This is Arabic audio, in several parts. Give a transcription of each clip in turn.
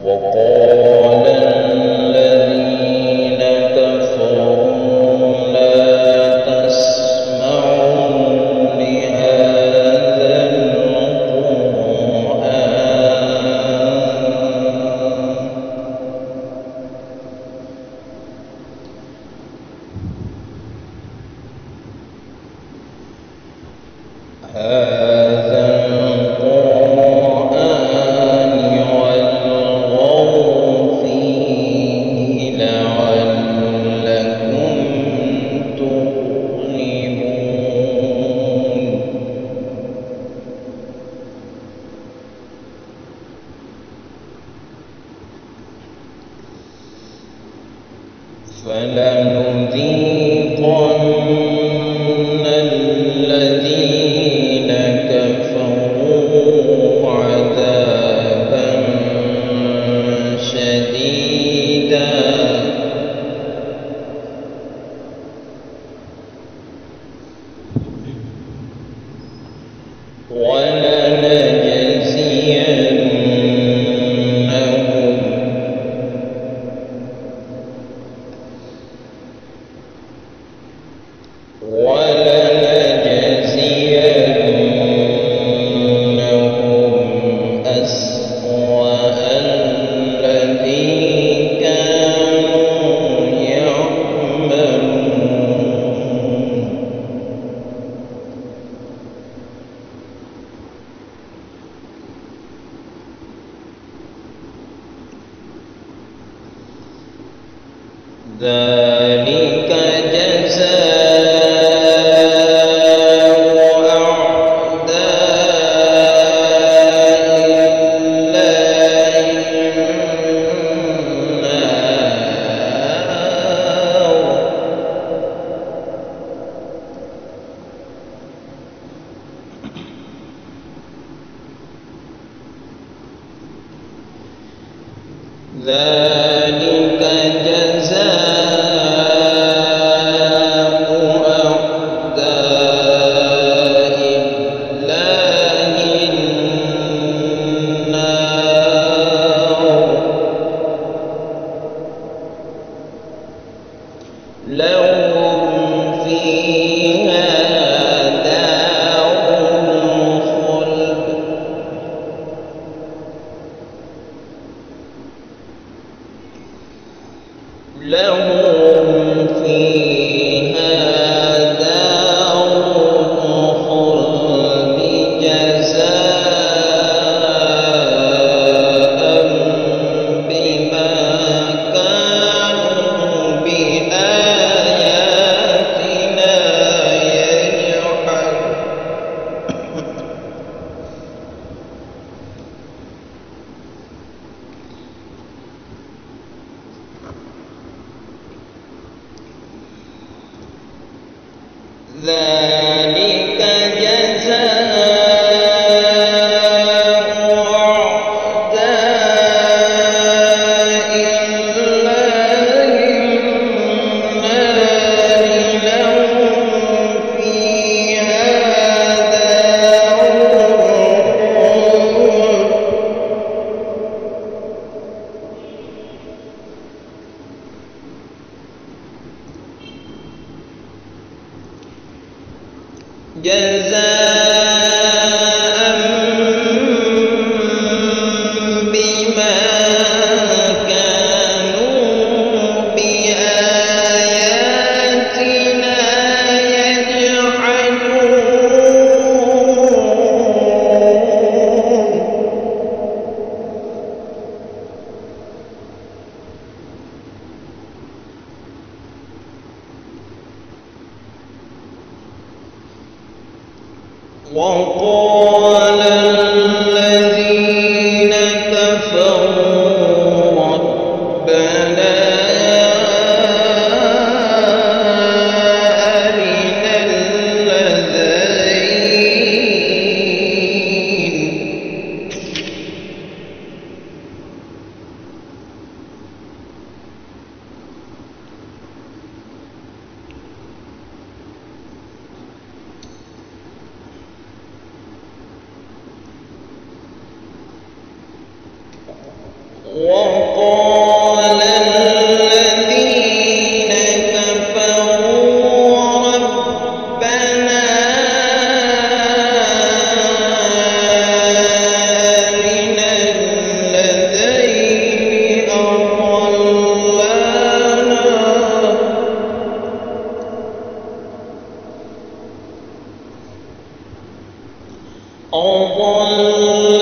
وقال الذين كفروا لا تسمعوا لهذا فلنذيقن الذين كفروا عذابا شديدا ولنجزينهم أسوأ الذي كانوا يعملون ذلك جزاء أعداء الله النار ذلك جزاء أعداء الله النار لهم فيها دار الخلد لهم فيها دار الخلد جزاء بما كانوا بآياتنا يجحدون ذلك جزاء أعداء الله النار لهم فيها دار الخلد جزاء بما كانوا بآياتنا يجحدون وقال الذين كفروا ربنا أرنا الذين وقال الذين كفروا ربنا أرنا الذين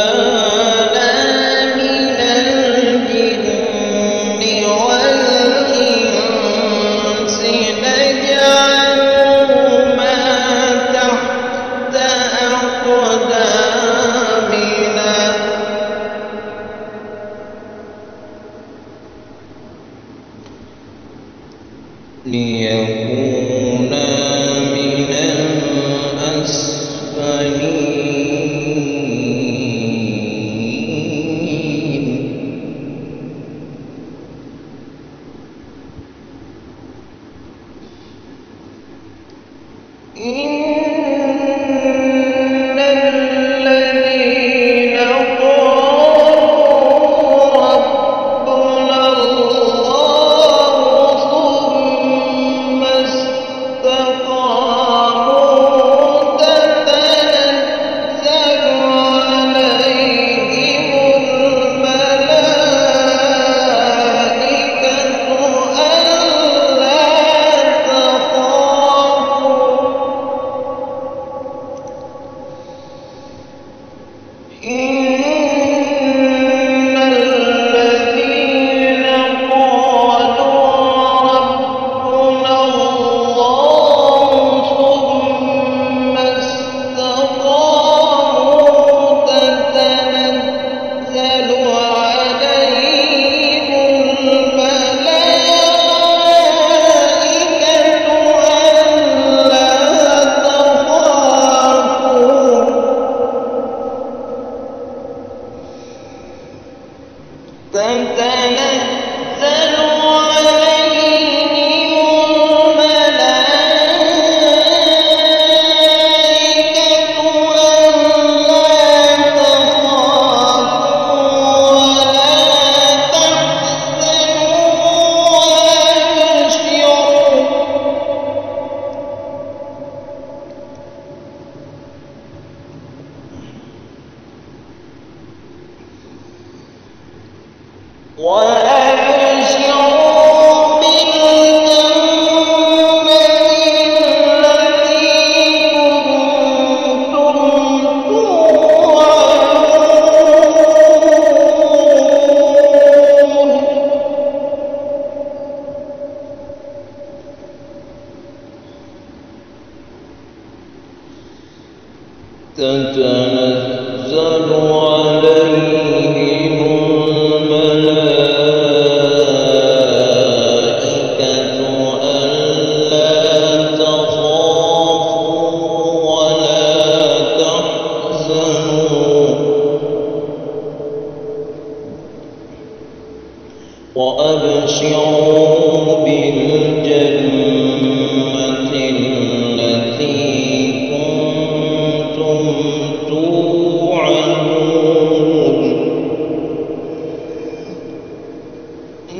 أضلانا من الجن والإنس نجعلهما تحت أقدامنا ليكونا من الأسفلين إن الذين قالوا ربنا الله ثم استقاموا تتنزل عليهم الملائكة ألا تخافوا إن الذين قالوا ربنا الله ثم استقاموا تتنزل عليهم الملائكة ألا تخافوا تتنزل عليهم الملائكة ألا تخافوا ولا تحزنوا وأبشروا بالجنة التي كنتم توعدون تتنزل عليهم الملائكة ألا تخافوا ولا تحزنوا وأبشروا بالجنة التي كنتم توعدون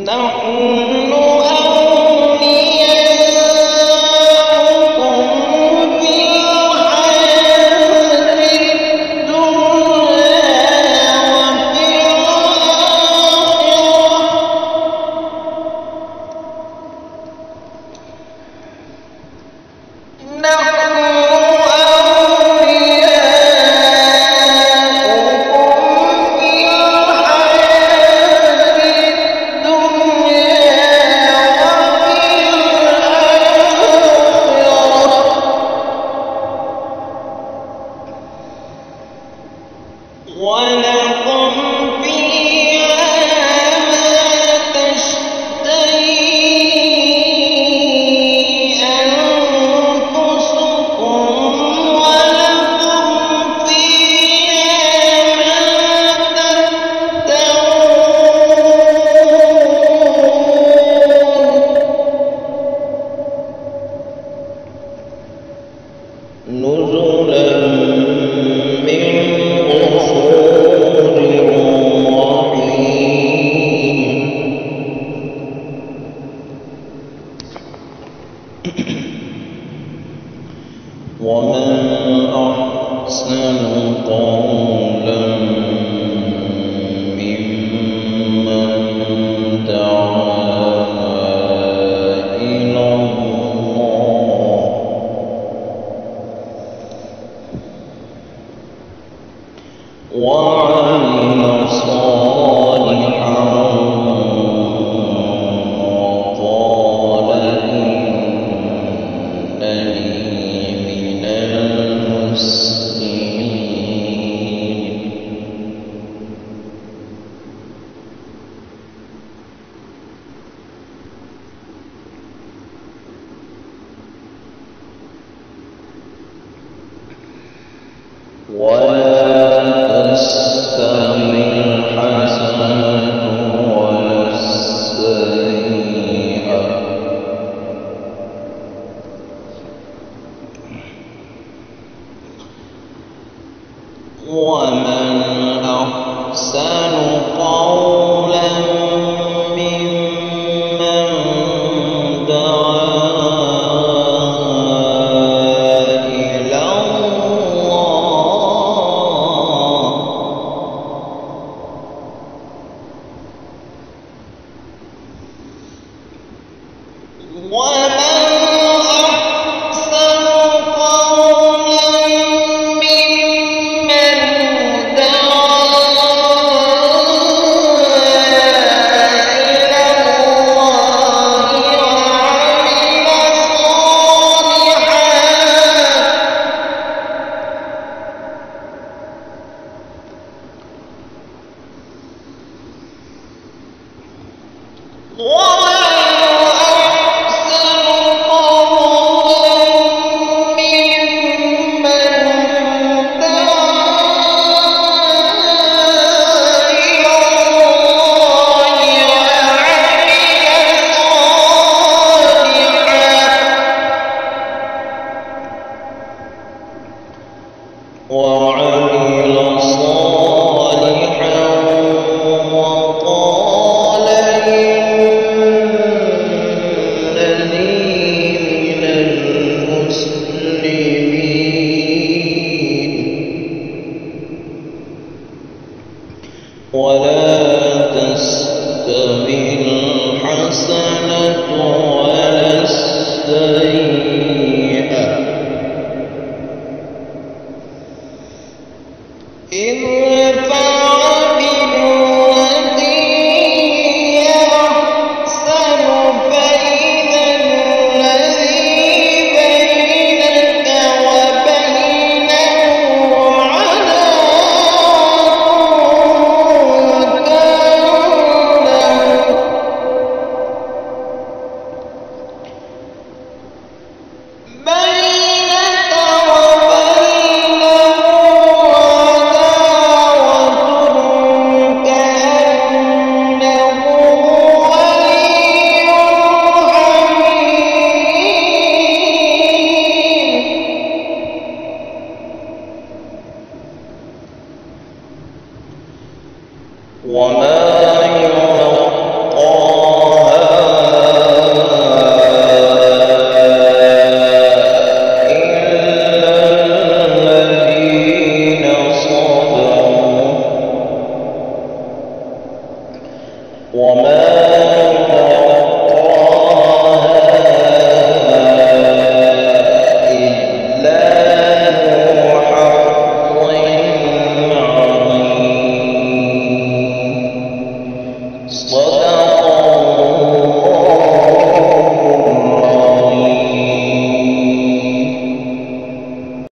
نحن أولياؤكم في الحياة الدنيا وفي الآخرة أحسن قولا ممن دعا إلى الله ومن أحسن قولا ممن دعا إلى الله وعمل صالحا وقال إنني من المسلمين ولا تستوي الحسنة ولا السيئة ادفع بالتي هي أحسن فإذا الذي بينك وبينه عداوة وما